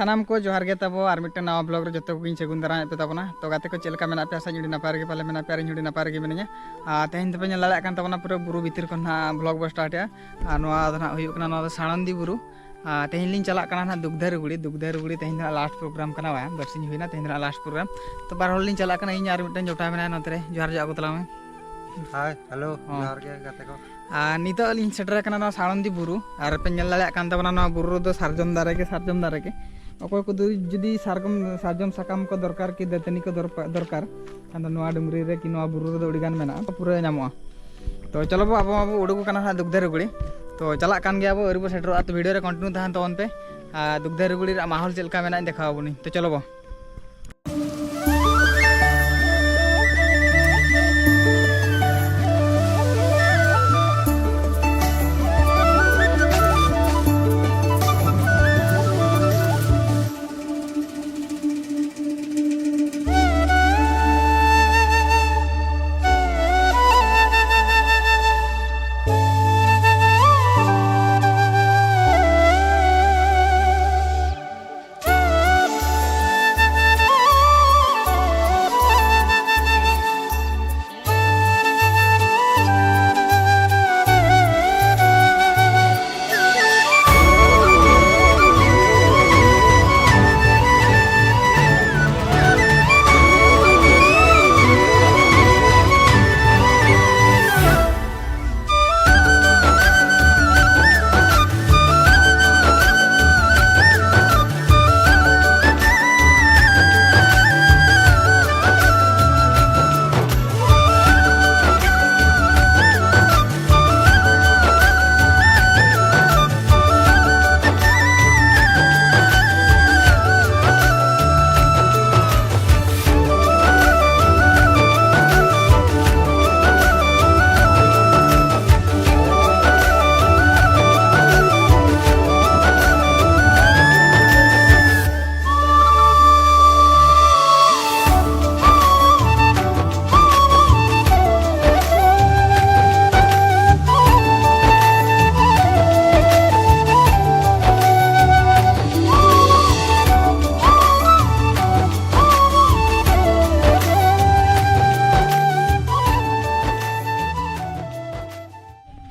सानाम को जोहार गे तबो और मिट्टे नवा ब्लॉग रे जतो को सगुन दारा पे तबना तो गाते को चेलका मेना पे आसा जुडी नापार गे पाले मेना प्यार जुडी नापार गे मेनिया तेहन तपे लाला कान तबना पूरा बुरु भीतर को ना ब्लॉग बस स्टार्ट या नवा दना हुयु कना नवा साणंदी बुरु तेहन लिन चला कना ना दुगधरगुड़ी तेहन लास्ट प्रोग्राम कना वा बरसिन हुइना तेहन लास्ट प्रोग्राम तो बार होल लिन चला कना इन यार मिट्टे जोटा मेना नतरे जोहार जागो तला में हाय हेलो जोहार गे गाते को नितो लिन सेटर कना ना साणंदी बुरु और पे लाला कान तबना ना बुरु दो सारजम दारे के अकोय को जुदी सारजम साकाम को दरकार कि दतनी को दरकार डुंगरी रे कि बुरु रे उड़ीगान मेना पूरा नामोआ तो चलो बो अब उड़ूक कना दुगधरगुड़ी तो चला कान गया बो अरिबो सेटरो तो वीडियो रे कंटिन्यू तहन तवन पे दुगधरगुड़ी रे माहौल चलका मेना देखाव बनी तो चलो बो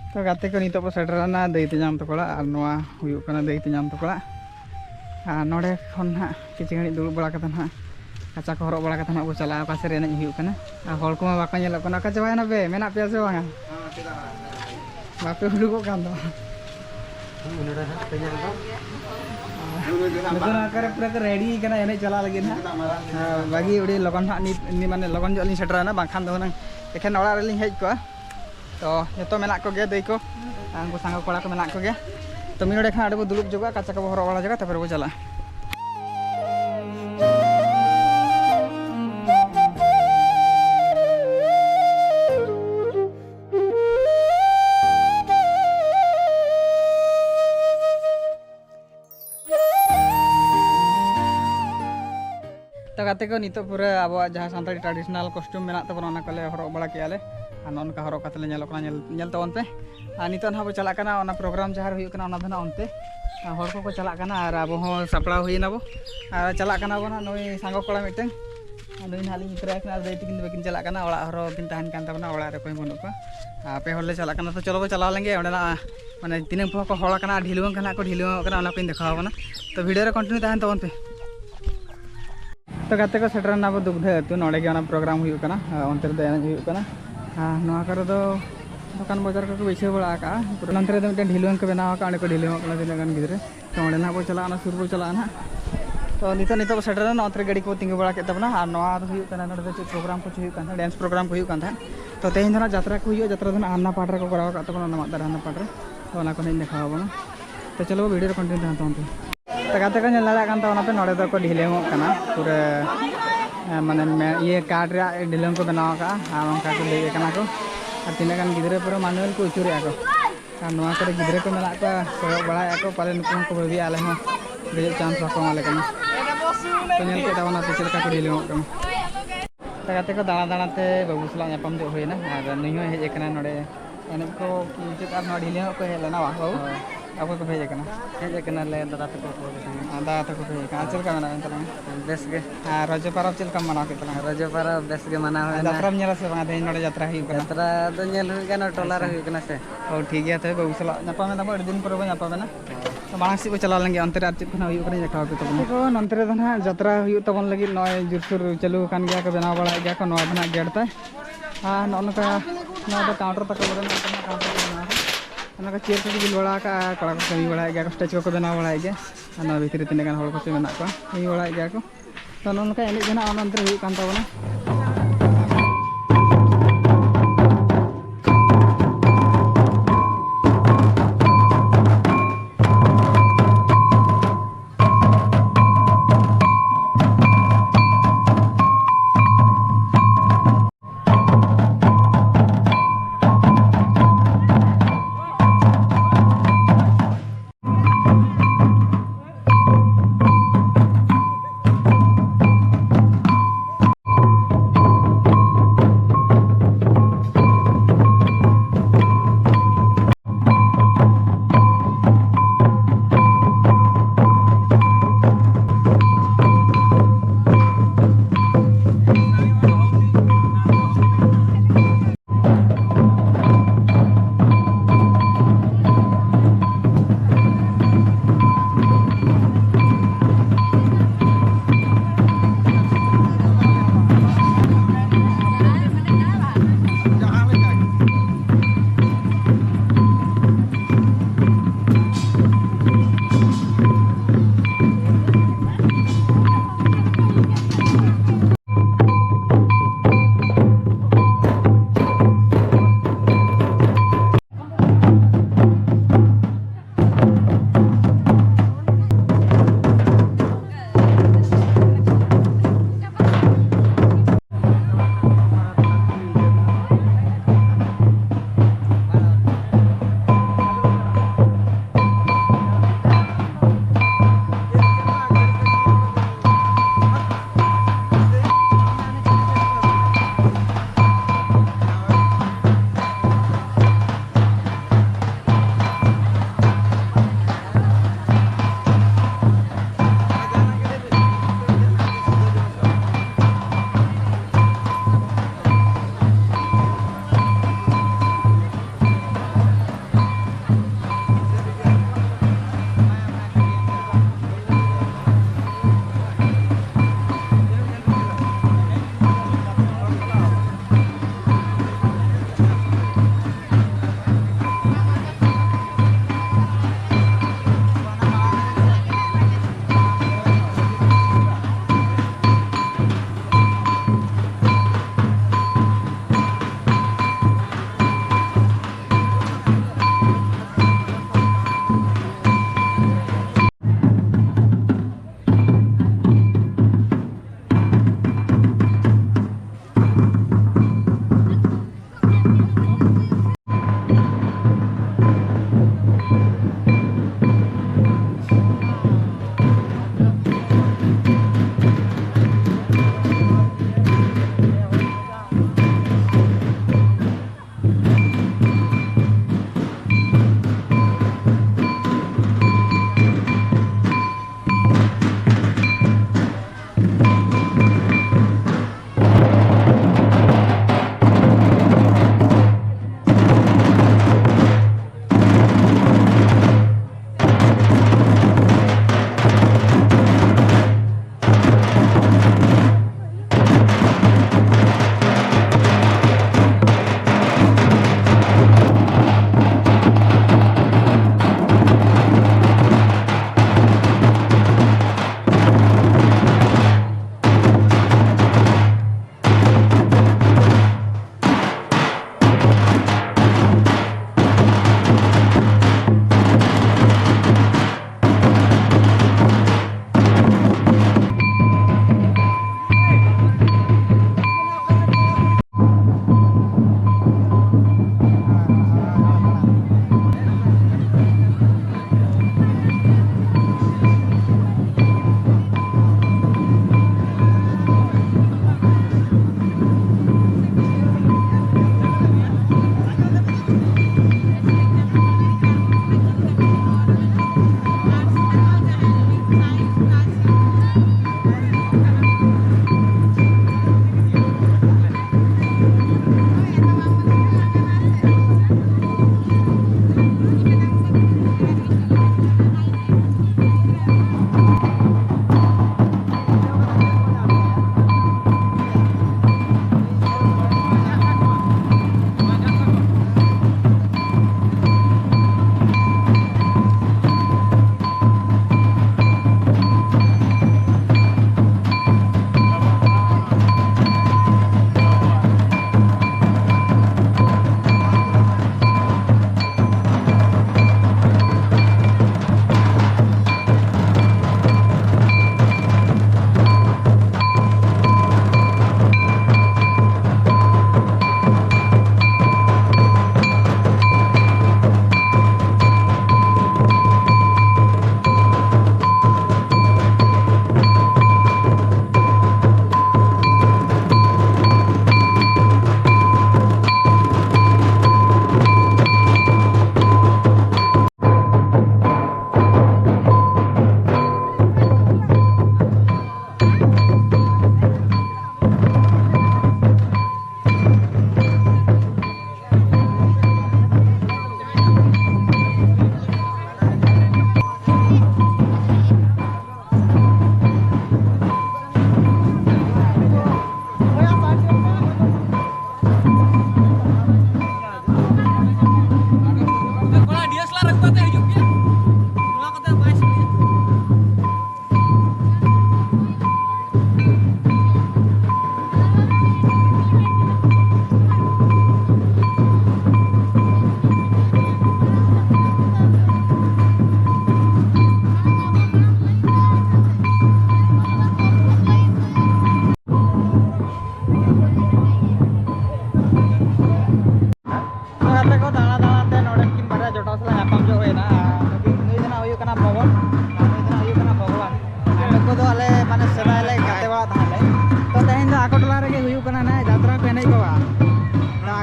तो गाते को नितो को सेटरना दैते जाम तकोड़ा और नोआ हुयु कना दैते जाम तकोड़ा नोडे खन हा किछि घणी दुड़ बड़ा कथा हा कच्चा को हरक बड़ा कथा ना बो चला पासे रे नई हुयु कना हर को बाका नेलो कना का चबायना बे मेना पे से बांगा बापे हुडु को कान दो उनरा हा पे नेल दो नतना करे पूरा के रेडी कना एने चला लगे ना बागी उडी लगन हा नि माने लगन जो लिन सेटराना बाखान दो ना एखन ओड़ा रे लिन हेज को तो जो मेना को गे दै को उनको सांग कोड़ा को मेना को गे तो मिनोडे खान आडे दुलुप जोगा काचा को हरक वाला जगह तपर बो चला तो गाते को नितो पूरा अब जहाँ सानताड़ी ट्रेडिशनल कॉस्ट्यूम मेना तबन ओना कोले हरक बड़ा केयाले नौका हरक कते नेल तबन पे नितो ना बो चला कना ओना प्रोग्राम जहाँ हुयु कना ओना धना ओनते हर को चला कना और अब हो सापड़ा हुइना बो और चला कना बो ना नई सांगो कोड़ा मिटन नई हाली मित्रा कना दै तिकिन बकिन चला कना ओड़ा हरो किन तहन कान तबना ओड़ा रे कोई बनु को पे होले चला कना तो चलो बो चला लेंगे ओडना माने तिने को हळ कना ढिलुवा कना को ढिलुवा कना ओना कोइन देखाव बना तो वीडियो रे कंटिन्यू तहन तबन पे तो गाते को सेटरना बो दुगधे तो नोडे के ओना प्रोग्राम हुयु कना ओनते रे एनज हुयु कना नोआ करे दो दुकान बाजार को बैसे बड़ा का नंतर मिट्टे ढिलुआ को बनाव का को ढिलुआ तीन गान गिद्रे तो ओडे ना बो चला सुर बो चला ना तो नितो सेटर नोते गाड़ी को तिंगु बड़ा के तबना और नोआ हुयु कना नोडे प्रोग्राम को हुयु कना डांस प्रोग्राम को हुयु कना तो तेहन धना यात्रा को हुयु यात्रा धना आन्ना पाटर को कराव का तबना नमा दर आन्ना पाटर तो ओना को नहीं देखाव बना तो चलो वीडियो कंटिन्यू तहन तहन तो गाते को नेला कान तो पे नोडे को ढिलुआ कना पूरा माने ये कार्ड रे ढिलुआ को बनाव का उनका को ले कना को और तीन गान गिद्रे पूरा मानुअल को उचुरे को और नोआ करे गिद्रे को मेला को कोय बड़ा को पाले नुकु को बबी आले हो दे चांस को माले कना तो नेल के दावना से चलका को ढिलुआ कना तगाते को दाना दाना ते बाबू सला यापम दे होइना और नई हो हेज कना नोडे एने को चेक आर ढिलुआ को हेलना बाबू ᱟᱵᱚ ᱠᱚ ᱦᱮᱡ ᱟᱠᱟᱱᱟ ᱦᱮᱡ ᱟᱠᱟᱱᱟᱞᱮ ᱫᱟᱫᱟ ᱛᱟᱠᱚ ᱠᱚ ᱫᱟᱫᱟ ᱛᱟᱠᱚ ᱠᱚ ᱦᱮᱡ ᱟᱠᱟᱱᱟ ᱪᱮᱫ ᱞᱮᱠᱟ ᱢᱮᱱᱟᱜ ᱵᱮᱱ ᱛᱟᱞᱟᱝᱟ ᱵᱮᱥ ᱜᱮ ᱟᱨ ᱨᱚᱡᱚ ᱯᱚᱨᱚᱵᱽ ᱪᱮᱫ ᱞᱮᱠᱟᱢ ᱢᱟᱱᱟᱣ ᱠᱮᱫ ᱛᱟᱞᱟᱝᱟ ᱨᱚᱡᱚ ᱯᱚᱨᱚᱵᱽ ᱵᱮᱥ ᱜᱮ ᱢᱟᱱᱟᱣ ᱦᱩᱭᱱᱟ ᱡᱟᱛᱨᱟᱢ ᱧᱮᱞᱟ ᱥᱮ ᱵᱟᱝ ᱛᱮᱦᱮᱧ ᱱᱚᱰᱮ ᱡᱟᱛᱨᱟ ᱦᱩᱭᱩᱜ ᱠᱟᱱᱟ ᱡᱟᱛᱨᱟ ᱫᱚ ᱧᱮᱞ ᱦᱩᱭ ᱠᱟᱱᱟ ᱴᱚᱞᱟ ᱨᱮ ᱦᱩᱭᱩᱜ ᱠᱟᱱᱟ ᱥᱮ ᱚ ᱴᱷᱤᱠ ᱜᱮᱭᱟ ᱛᱚᱵᱮ ᱵᱟᱹᱵᱩ ᱥᱟᱞᱟᱜ ᱧᱟᱯᱟᱢᱮᱱᱟ ᱵᱚ ᱟᱹᱰᱤ ᱫᱤᱱ ᱯᱚᱨᱮ ᱵᱚ ᱧᱟᱯᱟᱢᱮᱱᱟ ᱛᱚ ᱢᱟᱲᱟᱝ ᱥᱮᱫ ᱵᱚ ᱪᱟᱞᱟᱣ ᱞᱮᱱ ᱜᱮ ᱚᱱᱛᱮ ᱨᱮ ᱟᱨ ᱪᱮᱫ ᱠᱚ ᱱᱟᱜ ᱦᱩᱭᱩᱜ ᱠᱟᱱᱟ ᱫᱮᱠᱷᱟᱣ ᱟᱯᱮ ᱛᱟᱵᱚᱱᱟ ᱠᱚ ᱱᱚᱱᱛᱮ ᱨᱮ ᱫᱚ ᱱᱟᱦᱟᱜ ᱡᱟᱛᱨᱟ ᱦᱩᱭᱩᱜ ᱛᱟᱵᱚᱱ ᱞᱟᱹᱜᱤᱫ ᱱᱚᱜᱼᱚᱭ ᱡᱩᱨᱥᱩᱨ ᱪᱟᱹᱞᱩ ᱟᱠᱟᱱ ᱜᱮᱭᱟ ᱠᱚ ᱵᱮᱱᱟᱣ ᱵᱟᱲᱟᱭᱮᱫ ᱜᱮᱭᱟ ᱠᱚ ᱱᱚᱣᱟ ᱫᱚ ᱱᱟᱦᱟᱜ ᱜᱮᱴ ᱛᱟᱭ ᱟᱨ ᱱᱚᱜᱼᱚ ᱱᱚᱝᱠᱟ ᱱᱚᱣᱟ ᱫᱚ काउंटर तक ᱵᱚᱞᱮ काउंटर को बना ᱚᱱᱟ ᱠᱚ ᱪᱮᱭᱟᱨ ᱠᱚ ᱵᱤᱞ ᱵᱟᱲᱟ ᱟᱠᱟᱜᱼᱟ ᱠᱚᱲᱟ ᱠᱚ ᱠᱟᱹᱢᱤ ᱵᱟᱲᱟᱭᱮᱫ ᱜᱮᱭᱟ ᱠᱚ ᱥᱴᱮᱡᱽ ᱠᱚᱠᱚ ᱵᱮᱱᱟᱣ ᱵᱟᱲᱟᱭᱮᱫ ᱜᱮᱭᱟ ᱟᱨ ᱱᱚᱣᱟ ᱵᱷᱤᱛᱨᱤ ᱛᱤᱱᱟᱹᱜ ᱜᱟᱱ ᱦᱚᱲ ᱠᱚ ᱪᱚ ᱢᱮᱱᱟᱜ ᱠᱚᱣᱟ ᱠᱟᱹᱢᱤ ᱵᱟᱲᱟᱭᱮᱫ ᱜᱮᱭᱟ ᱠᱚ ᱛᱚ ᱱᱚᱜᱼᱚ ᱱᱚᱝᱠᱟ ᱮᱱᱮᱡ ᱫᱚ ᱱᱟᱦᱟᱜ ᱚᱱᱟ ᱚᱱᱛᱮ ᱨᱮ ᱦᱩᱭᱩᱜ ᱠᱟᱱ ᱛᱟᱵᱚᱱᱟ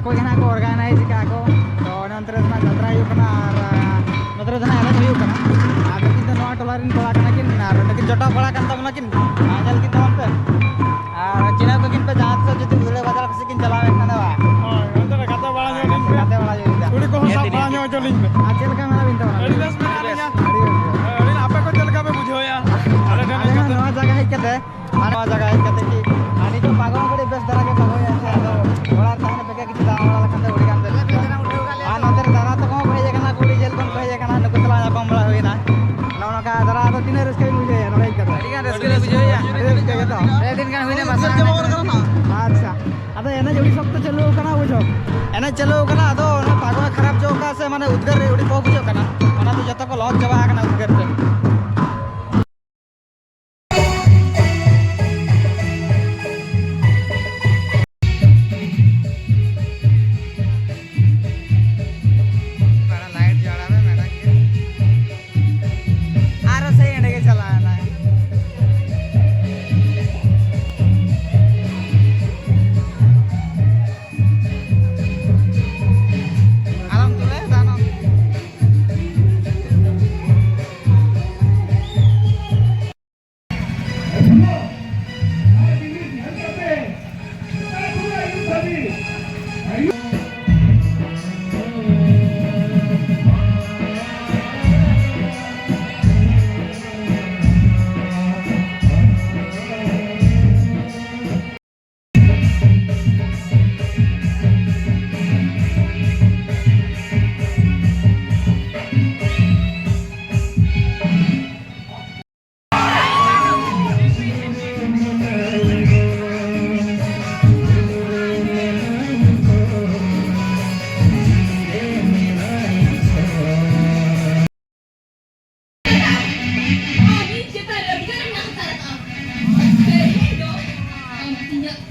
ᱟᱠᱚ ᱜᱮ ᱱᱟᱦᱟᱜ ᱠᱚ ᱚᱨᱜᱟᱱᱟᱭᱤᱡᱽ ᱠᱟᱜᱼᱟ ᱠᱚ ᱛᱚ ᱚᱱᱮ ᱚᱱᱛᱮ ᱨᱮ ᱱᱟᱦᱟᱜ ᱡᱟᱛᱨᱟ ᱦᱩᱭᱩᱜ ᱠᱟᱱᱟ ᱟᱨ ᱱᱚᱛᱮ ᱨᱮ ᱱᱟᱦᱟᱜ ᱮᱱᱮᱡ ᱦᱩᱭᱩᱜ ᱠᱟᱱᱟ ᱟᱨ ᱱᱩᱠᱤᱱ ᱫᱚ ᱱᱚᱣᱟ ᱴᱚᱞᱟ ᱨᱮᱱ ᱠᱚᱲᱟ ᱠᱟᱱᱟ ᱠᱤᱱ ᱟᱨ ᱱᱩᱠᱤᱱ ᱡᱚᱴᱟᱣ ᱵᱟᱲᱟ ᱠᱟᱱ ᱛᱟᱵᱚᱱᱟ ᱠᱤᱱ ᱧᱮᱞ ᱠᱤᱱ ᱛᱟᱵᱚᱱ ᱯᱮ ᱟᱨ ᱪᱤᱱᱦᱟᱹᱣ ᱠᱚᱠᱤᱱ ᱯᱮ ᱡᱟᱦᱟᱸ ᱛᱤᱥ ᱡᱩᱫᱤ ᱵᱩᱞᱟᱹ ᱵᱟᱡᱟᱨ ᱠᱚᱥᱮᱫ ᱠᱤᱱ ᱪᱟᱞᱟᱣ ᱮᱱᱠᱷᱟᱱ ᱫᱚ ᱚᱱᱛᱮ ᱨᱮ ᱜᱟᱛᱮ ᱵᱟᱲᱟ ᱧᱚᱜ ᱞᱤᱧ ᱯᱮ ᱜᱟᱛᱮ ᱵᱟᱲᱟ ᱦᱩᱭᱩᱜᱼᱟ ᱠᱩᱲᱤ ᱠᱚᱦᱚᱸ ᱥᱟᱵ ᱵᱟᱲᱟ ᱧᱚᱜ ᱦᱚᱪᱚ ᱞᱤᱧ ᱯᱮ ᱟᱨ ᱪᱮᱫ ᱞᱮᱠᱟ ᱢᱮᱱᱟᱜ ᱵᱤᱱ ᱛᱟᱵᱚᱱᱟ ᱟᱹᱰᱤ ᱵᱮᱥ ᱢᱮᱱᱟᱜ ᱞᱤᱧᱟ ᱟᱹᱰᱤ ᱵᱮᱥ ᱟᱹᱞᱤᱧ ᱟᱯᱮ ᱠᱚ ᱪᱮᱫ ᱞᱮᱠᱟ ᱯᱮ ᱵᱩᱡᱷᱟᱹᱣᱮᱜᱼᱟ ᱟᱞᱮ ᱴᱷᱮᱱ ᱦᱮᱡ ᱟᱞᱮ ᱠᱟᱛᱮ ᱱᱚᱣᱟ ᱡᱟᱭᱜᱟ ᱦᱮᱡ ᱠᱟᱛᱮ ᱟᱨ ᱱᱚᱣᱟ ᱡᱟᱭᱜᱟ ᱦᱮᱡ ᱠᱟᱛᱮ ᱠᱤ ᱟᱨ ᱱᱤᱛᱚᱜ ᱯᱟᱜᱚ ᱦᱚᱸ ᱠᱟᱹᱴᱤᱡ ᱵᱮᱥ ᱫᱷᱟᱨᱟ ᱜᱮ ᱯᱟᱜᱚᱭᱟ ᱥᱮ ᱟᱫᱚ ᱚᱲᱟᱜ ᱛᱟᱦᱮᱱ ᱯᱮ ᱠᱤᱪᱷᱩ ᱫᱟᱬᱟ ᱵᱟᱲᱟ ᱞᱮᱠᱷᱟᱱ ᱫᱚ ᱟᱹᱰᱤ ᱜᱟᱱ ᱵᱮᱥ ᱟᱨ ᱱᱚᱛᱮ ᱨᱮ ᱫᱟᱫᱟ ᱛᱟᱠᱚ ᱦᱚᱸ ᱠᱚ ᱦᱮᱡ ᱟᱠᱟᱱᱟ ᱠᱩᱲᱤ ᱡᱷᱟᱹᱞ ᱠᱷᱚᱱ ᱠᱚ ᱦᱮᱡ ᱟᱠᱟᱱᱟ ᱱᱩᱠᱩ ᱥᱟᱞᱟᱜ ᱧᱟᱯᱟᱢ ᱵᱟᱲᱟ ᱦᱩᱭᱱᱟ ᱱᱚᱜᱼᱚ ᱱᱚᱝᱠᱟ ᱫᱟᱫᱟ ᱟᱫᱚ ᱛᱤᱱᱟᱹᱜ ᱨᱟᱹᱥᱠᱟᱹ ᱵᱤᱱ ᱵᱩᱡᱷᱟᱹᱣᱮᱫᱼᱟ ᱱᱚᱰᱮ ᱦᱮᱡ ᱠᱟᱛᱮ ᱟᱹᱰᱤ ᱜᱟᱱ ᱨᱟᱹᱥᱠᱟᱹ ᱞᱮ ᱵᱩᱡᱷᱟᱹᱣᱮᱜᱼᱟ ᱟᱹᱰᱤ ᱨᱟᱹᱥᱠᱟᱹ ᱜᱮᱛᱚ 2 ᱫᱤᱱ ᱜᱟᱱ ᱦᱩᱭᱱᱟ ᱵᱟᱥᱟ ᱮᱱᱮᱡ ᱟᱪᱪᱷᱟ ᱟᱫᱚ ᱮᱱᱮᱡ ᱩᱲᱤ ᱥᱚᱠᱛᱚ ᱪᱟᱹᱞᱩ ᱟᱠᱟᱱᱟ ᱵᱩᱡᱷᱟᱹᱣ ᱮᱱᱮᱡ ᱪᱟᱹᱞᱩ ᱟᱠᱟᱱᱟ ᱟᱫᱚ ᱚᱱᱟ ᱯᱟᱜᱚ ᱠᱷᱟᱨᱟᱯ ᱪᱚ ᱟᱠᱟᱫ ᱥᱮ ᱢᱟᱱᱮ ᱩᱫᱽᱜᱟᱹᱨ ᱨᱮ ᱩᱲᱤ ᱠᱚ ᱵᱩᱡᱷᱟᱹᱜ ᱠᱟᱱᱟ ᱚᱱᱟᱛᱮ ᱡᱚᱛᱚ ᱠᱚ ᱞᱚᱦᱚᱫ ᱪᱟᱵᱟ ᱟᱠᱟᱱᱟ ᱩᱫᱽᱜᱟᱹᱨ ᱛᱮ लाइट जड़ा में मैडम के आरो सही एंड के चला है ना आराम तुले दानो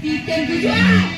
Bikin tujuan.